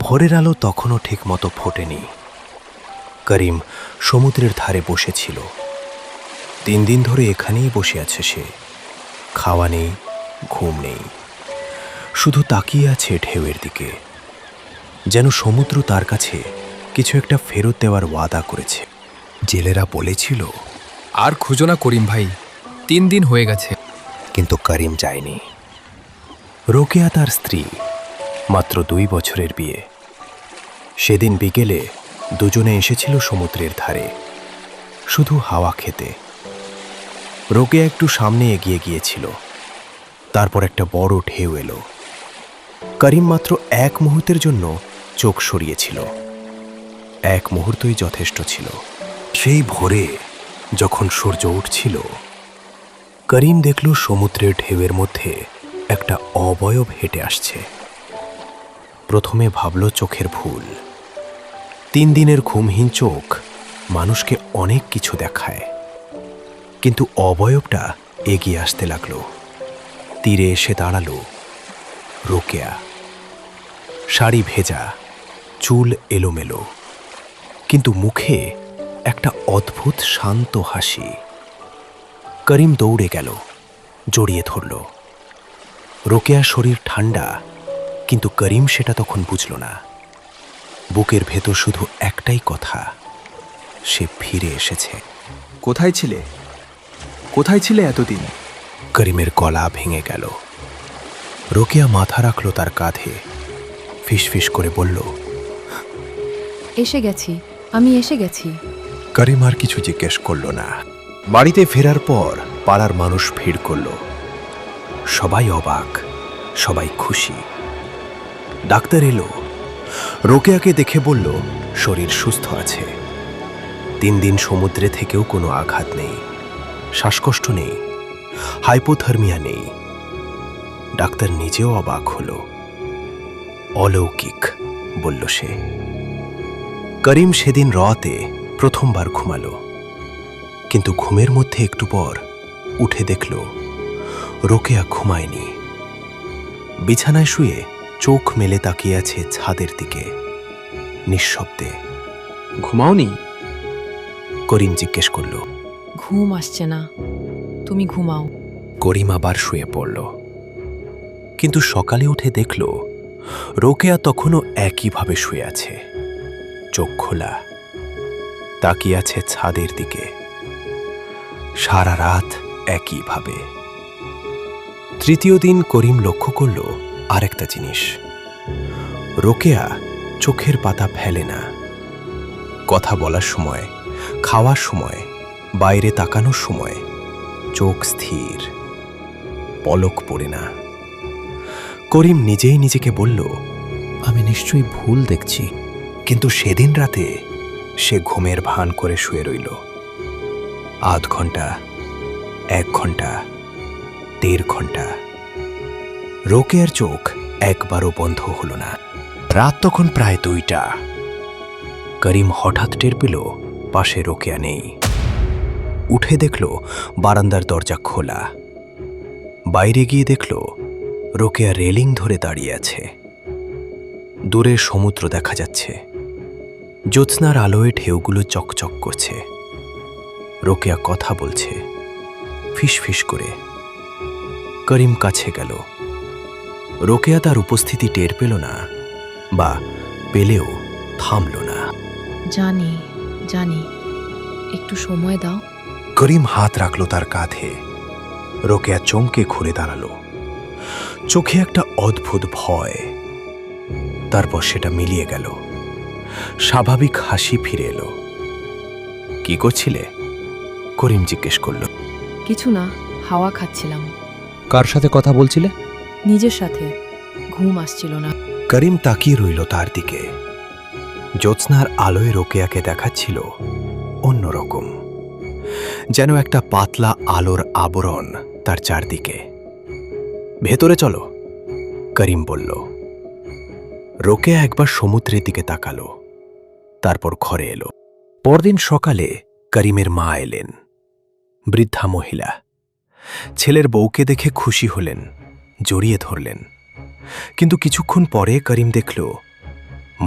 ভোরের আলো তখনও ঠিকমতো ফোটেনি। করিম সমুদ্রের ধারে বসেছিল। 3 দিন ধরে এখানেই বসে আছে সে। খাওয়া নেই, ঘুম নেই, শুধু তাকিয়ে আছে ঢেউয়ের দিকে, যেন সমুদ্র তার কাছে কিছু একটা ফেরত দেওয়ার ওয়াদা করেছে। জেলেরা বলেছিল, আর খুঁজো না করিম ভাই, 3 দিন হয়ে গেছে। কিন্তু করিম যায়নি। রোকেয়া তার স্ত্রী, মাত্র 2 বছরের বিয়ে। সেদিন বিকেলে দুজনে এসেছিল সমুদ্রের ধারে, শুধু হাওয়া খেতে। রোকেয়া একটু সামনে এগিয়ে গিয়েছিল, তারপর একটা বড় ঢেউ এলো। করিম মাত্র 1 মুহূর্তের জন্য চোখ সরিয়েছিল। 1 মুহূর্তই যথেষ্ট ছিল। সেই ভোরে যখন সূর্য উঠছিল, করিম দেখল সমুদ্রের ঢেউয়ের মধ্যে একটা অবয়ব হেঁটে আসছে। প্রথমে ভাবল চোখের ভুল। 3 দিনের ঘুমহীন চোখ মানুষকে অনেক কিছু দেখায়। কিন্তু অবয়বটা এগিয়ে আসতে লাগলো। তীরে এসে দাঁড়ালো রোকেয়া। শাড়ি ভেজা, চুল এলোমেলো, কিন্তু মুখে একটা অদ্ভুত শান্ত হাসি। করিম দৌড়ে গেল, জড়িয়ে ধরল। রোকেয়ার শরীর ঠান্ডা, কিন্তু করিম সেটা তখন বুঝল না। বুকের ভেতর শুধু একটাই কথা, সে ফিরে এসেছে। কোথায় ছিলে? কোথায় ছিলে এতদিন? করিমের গলা ভেঙে গেল। রোকেয়া মাথা রাখল তার কাঁধে, ফিসফিস করে বলল, এসে গেছি, আমি এসে গেছি। করিম আর কিছু জিজ্ঞেস করল না। বাড়িতে ফেরার পর পাড়ার মানুষ ভিড় করল। সবাই অবাক, সবাই খুশি। ডাক্তার এলো, রোকেয়াকে দেখে বলল শরীর সুস্থ আছে। 3 দিন সমুদ্রে থেকেও কোনো আঘাত নেই, শ্বাসকষ্ট নেই, হাইপোথার্মিয়া নেই। ডাক্তার নিজেও অবাক হলো। অলৌকিক, বলল সে। করিম সেদিন রাতে প্রথমবার ঘুমালো, কিন্তু ঘুমের মধ্যে একটু পর উঠে দেখল রোকেয়া ঘুমায়নি। বিছানায় শুয়ে চোখ মেলে তাকিয়ে আছে ছাদের দিকে, নিঃশব্দে। ঘুমাওনি? করিম জিজ্ঞেস করল। ঘুম আসছে না, তুমি ঘুমাও। করিম আবার শুয়ে পড়ল, কিন্তু সকালে উঠে দেখল রোকেয়া তখনও একইভাবে শুয়ে আছে, চোখ খোলা, তাকিয়ে আছে ছাদের দিকে। সারা রাত একইভাবে। 3য় দিন করিম লক্ষ্য করল আরেকটা জিনিস। রোকেয়া চোখের পাতা ফেলে না। কথা বলার সময়, খাওয়ার সময়, বাইরে তাকানোর সময় চোখ স্থির, পলক পড়ে না। করিম নিজেই নিজেকে বলল, আমি নিশ্চয়ই ভুল দেখছি। কিন্তু সেদিন রাতে সে ঘুমের ভান করে শুয়ে রইল। 0.5 ঘন্টা, 1 ঘন্টা, 1.5 ঘন্টা। রোকেয়ার চোখ একবারও বন্ধ হলো না। রাত তখন প্রায় 2টা। করিম হঠাৎ টের পেল পাশে রোকেয়া নেই। উঠে দেখল বারান্দার দরজা খোলা। বাইরে গিয়ে দেখল রোকেয়া রেলিং ধরে দাঁড়িয়ে আছে। দূরে সমুদ্র দেখা যাচ্ছে। জ্যোৎস্নার আলোয় ঢেউগুলো চকচক করছে। রোকেয়া কথা বলছে, ফিসফিস করে। করিম কাছে গেল। রোকেয়া তার উপস্থিতি টের পেল না, বা পেলেও থামল না। জানি, জানি, একটু সময় দাও। করিম হাত রাখল তার কাঁধে। রোকেয়া চমকে ঘুরে দাঁড়ালো, চোখে একটা অদ্ভুত ভয়। তারপর সেটা মিলিয়ে গেল, স্বাভাবিক হাসি ফিরে এলো। কি করছিলে? করিম জিজ্ঞেস করল। কিছু না, হাওয়া খাচ্ছিলাম। কার সাথে কথা বলছিলে? নিজের সাথে। ঘুম আসছিল না। করিম তাকিয়ে রইল তার দিকে। জ্যোৎস্নার আলোয় রোকেয়াকে দেখাচ্ছিল অন্যরকম, যেন একটা পাতলা আলোর আবরণ তার চারদিকে। ভেতরে চলো, করিম বলল। রোকেয়া একবার সমুদ্রের দিকে তাকালো, তারপর ঘরে এলো। পরদিন সকালে করিমের মা এলেন, বৃদ্ধা মহিলা। ছেলের বউকে দেখে খুশি হলেন, জড়িয়ে ধরলেন। কিন্তু কিছুক্ষণ পরে করিম দেখল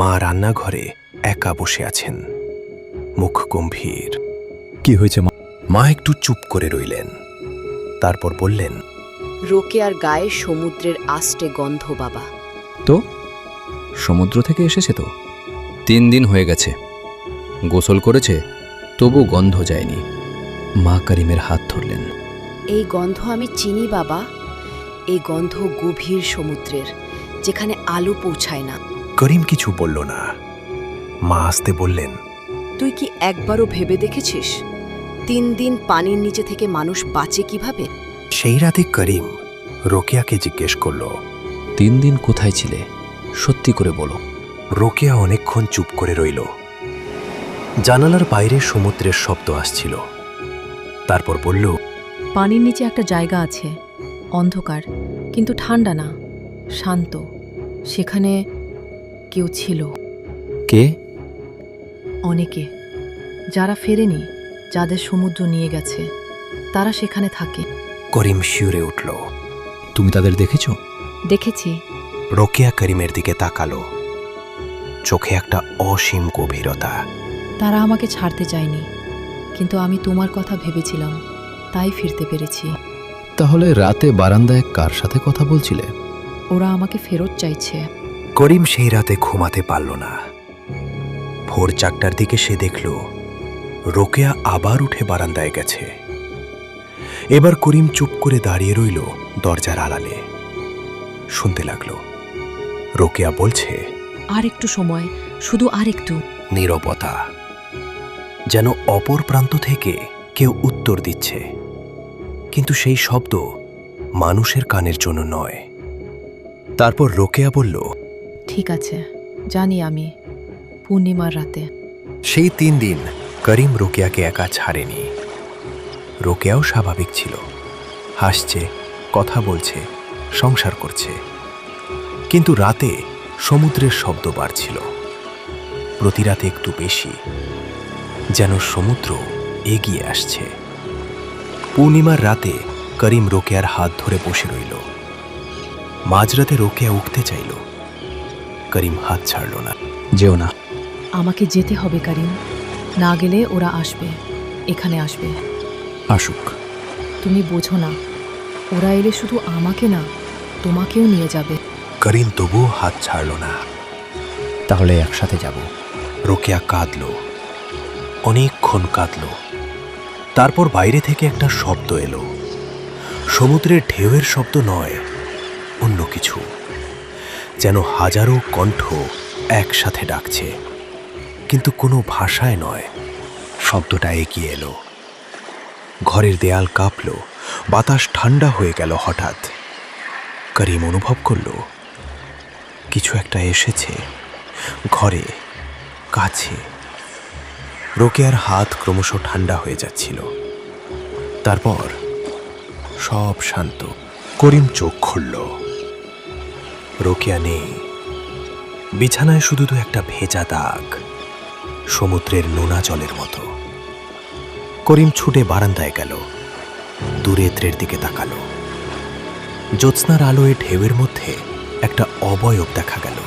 মা রান্নাঘরে একা বসে আছেন, মুখ গম্ভীর। কি হয়েছে মা? মা একটু চুপ করে রইলেন, তারপর বললেন, রোকেয়ার গায়ে সমুদ্রের আষ্টে গন্ধ বাবা। তো সমুদ্র থেকে এসেছে তো 3 দিন হয়ে গেছে, গোসল করেছে, তবু গন্ধ যায়নি। মা করিমের হাত ধরলেন। এই গন্ধ আমি চিনি বাবা। এই গন্ধ গভীর সমুদ্রের, যেখানে আলো পৌঁছায় না। করিম কিছু বলল না। মা আসতে বললেন, তুই কি একবারও ভেবে দেখেছিস 3 দিন পানির নিচে থেকে মানুষ বাঁচে কিভাবে? সেই রাতে করিম রোকেয়াকে জিজ্ঞেস করল। 3 দিন কোথায় ছিলে, সত্যি করে বলো। রোকেয়া অনেকক্ষণ চুপ করে রইল। জানালার বাইরে সমুদ্রের শব্দ আসছিল। তারপর বলল, পানির নিচে একটা জায়গা আছে, অন্ধকার কিন্তু ঠান্ডা না, শান্ত। সেখানে কেউ ছিল, কে? অনেকে, যারা ফেরেনি, যাদের সমুদ্র নিয়ে গেছে, তারা সেখানে থাকে। করিম শিউরে উঠল। তুমি তাদের দেখেছ? দেখেছি। রোকেয়া করিমের দিকে তাকালো, চোখে একটা অসীম গভীরতা। তারা আমাকে ছাড়তে চায়নি, কিন্তু আমি তোমার কথা ভেবেছিলাম, তাই ফিরতে পেরেছি। তাহলে রাতে বারান্দায় কার সাথে কথা বলছিলে? ওরা আমাকে ফেরত চাইছে। করিম সেই রাতে ঘুমাতে পারল না। ভোর 4টার দিকে সে দেখল রোকেয়া আবার উঠে বারান্দায় গেছে। এবার করিম চুপ করে দাঁড়িয়ে রইল দরজার আড়ালে। শুনতে লাগলো রোকেয়া বলছে, আর একটু সময়, শুধু আর একটু। নীরবতা, যেন অপর প্রান্ত থেকে কেউ উত্তর দিচ্ছে, কিন্তু সেই শব্দ মানুষের কানের জন্য নয়। তারপর রোকেয়া বলল, ঠিক আছে, জানি আমি, পূর্ণিমার রাতে। সেই 3 দিন করিম রোকেয়াকে একা ছাড়েনি। রোকেয়াও স্বাভাবিক ছিল, হাসছে, কথা বলছে, সংসার করছে। কিন্তু রাতে সমুদ্রের শব্দ বাড়ছিল, প্রতি রাতে একটু বেশি, যেন সমুদ্র এগিয়ে আসছে। পূর্ণিমার রাতে করিম রোকেয়ার হাত ধরে বসে রইল। মাঝরাতে রোকেয়া উঠতে চাইল, করিম হাত ছাড়ল না। যেও না। আমাকে যেতে হবে করিম, না গেলে ওরা আসবে, এখানে আসবে। আসুক। তুমি বোঝো না, ওরা এলে শুধু আমাকে না, তোমাকেও নিয়ে যাবে। করিম তবুও হাত ছাড়ল না। তাহলে একসাথে যাব। রোকেয়া কাঁদল, অনেকক্ষণ কাঁদল। তারপর বাইরে থেকে একটা শব্দ এলো। সমুদ্রের ঢেউয়ের শব্দ নয়, অন্য কিছু, যেন হাজারো কণ্ঠ একসাথে ডাকছে, কিন্তু কোনো ভাষায় নয়। শব্দটা এগিয়ে এলো। ঘরের দেয়াল কাঁপল, বাতাস ঠান্ডা হয়ে গেল হঠাৎ। করিম অনুভব করল কিছু একটা এসেছে, ঘরে, কাছে। রোকেয়ার হাত ক্রমশ ঠান্ডা হয়ে যাচ্ছিল। তারপর সব শান্ত। করিম চোখ খুলল। রোকেয়া নেই। বিছানায় শুধু তো একটা ভেজা দাগ, সমুদ্রের নোনা জলের মতো। করিম ছুটে বারান্দায় গেল, দূরেত্রের দিকে তাকালো। জ্যোৎস্নার আলোয় ঢেউয়ের মধ্যে একটা অবয়ব দেখা গেল।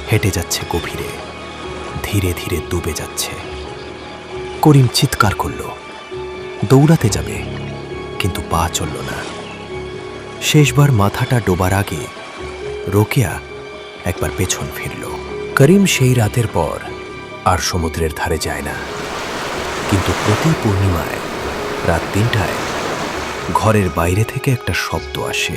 হেঁটে যাচ্ছে গভীরে, ধীরে ধীরে ডুবে যাচ্ছে। করিম চিৎকার করল, দৌড়াতে যাবে, কিন্তু পা চলল না। শেষবার মাথাটা ডোবার আগে রোকেয়া একবার পেছন ফিরল। করিম সেই রাতের পর আর সমুদ্রের ধারে যায় না, কিন্তু প্রতি পূর্ণিমায় রাত 3টায় ঘরের বাইরে থেকে একটা শব্দ আসে।